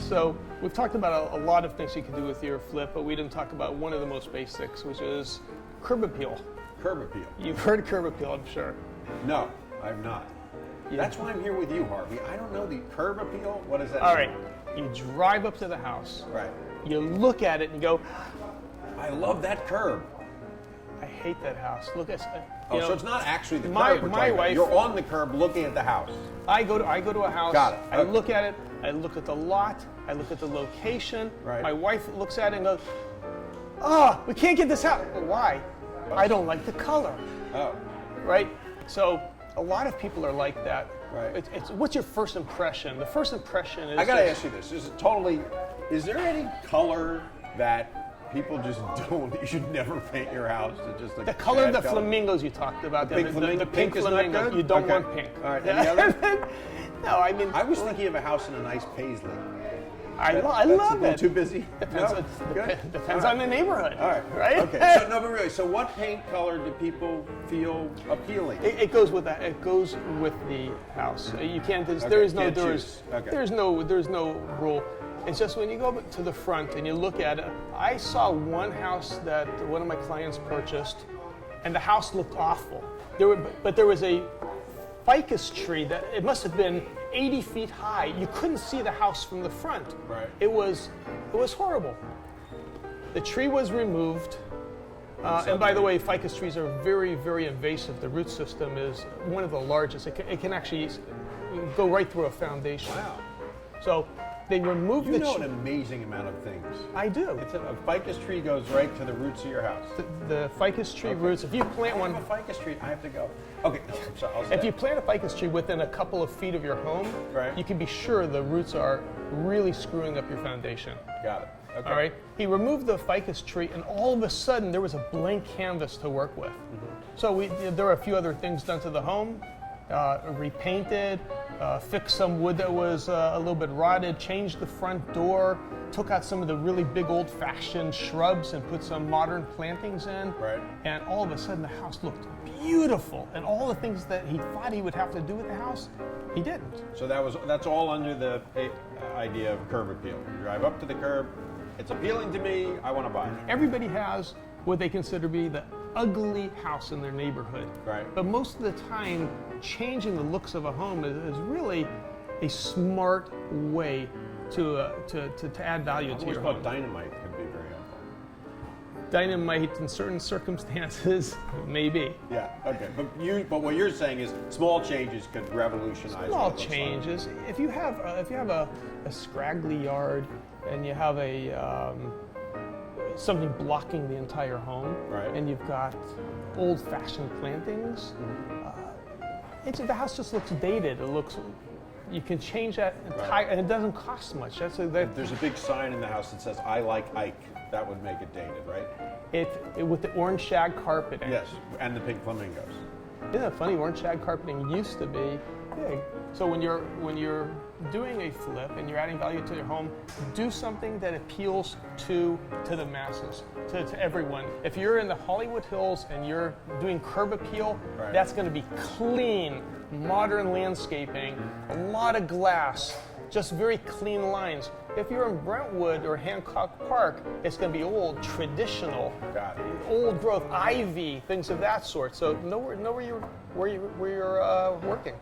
So we've talked about a lot of things you can do with your flip, but we didn't talk about one of the most basics, which is curb appeal. Curb appeal. You've heard curb appeal, I'm sure. No, I've not. Yeah. That's why I'm here with you, Harvey. I don't know the curb appeal. What does that All mean? right, you drive up to the house. Right. You look at it and you go, I love that curb. I hate that house. Look at So it's not actually the curb my we're talking about. wife- You're on the curb looking at the house. I go to a house. Got it. I Okay. look at it. I look at the lot. I look at the location. Right. My wife looks at it and goes, "Oh, we can't get this out." Well, why? I don't like the color. Oh. Right. So a lot of people are like that. Right. It's what's your first impression? The first impression is. I gotta ask you this. Is there any color that people just don't, you should never paint your house? It's just a The color of bad the color? flamingos you talked about. The pink flamingo? Pink is not flamingos, good? You don't Okay. want pink. All right, any other? No, I mean. I was thinking of a house in a nice paisley. I That's love a little it. too busy? Depends, No? Good? depends All on the neighborhood. All right. Right? Okay. So, no, but really, so what paint color do people feel appealing? It goes with that. It goes with the house. You can't. Okay, There's can't choose. Okay. there's no rule. It's just when you go to the front and you look at it. I saw one house that one of my clients purchased, and the house looked awful. But there was a ficus tree that it must have been 80 feet high. You couldn't see the house from the front. Right. It was horrible. The tree was removed. And by the way, ficus trees are very, very invasive. The root system is one of the largest. It can actually go right through a foundation. Wow. So they removed You the know tree. an amazing amount of things. I do. A ficus tree goes right to the roots of your house. The ficus tree roots, if you plant I one, have a ficus tree. I have to go. Okay. So I'll if stay. you plant a ficus tree within a couple of feet of your home, Right. you can be sure the roots are really screwing up your foundation. Got it. Okay. All right. He removed the ficus tree, and all of a sudden there was a blank canvas to work with. So there were a few other things done to the home, repainted, fixed some wood that was a little bit rotted, changed the front door, took out some of the really big old-fashioned shrubs and put some modern plantings in. Right. And all of a sudden the house looked beautiful, and all the things that he thought he would have to do with the house, he didn't. So that's all under the idea of curb appeal. You drive up to the curb. It's appealing to me. I want to buy it. Everybody has what they consider to be the ugly house in their neighborhood. Right. But most of the time, changing the looks of a home is really a smart way to add value to I always your thought home. dynamite could be very helpful. Dynamite in certain circumstances, maybe. Yeah. Okay. But what you're saying is small changes could revolutionize. Small what it looks like. changes. If you have a scraggly yard and you have something blocking the entire home, Right. and you've got old-fashioned plantings, the house just looks dated. It looks. You can change that entire, and it doesn't cost much. If there's a big sign in the house that says "I like Ike," that would make it dated, right? it with the orange shag carpeting. Yes, and the pink flamingos. Isn't that funny? Orange shag carpeting used to be big. So when you're doing a flip and you're adding value to your home, do something that appeals to the masses, to everyone. If you're in the Hollywood Hills and you're doing curb appeal, Right. that's going to be clean, modern landscaping, a lot of glass, just very clean lines. If you're in Brentwood or Hancock Park, it's going to be old, traditional, Got it. old growth, ivy, things of that sort. So know where you're working.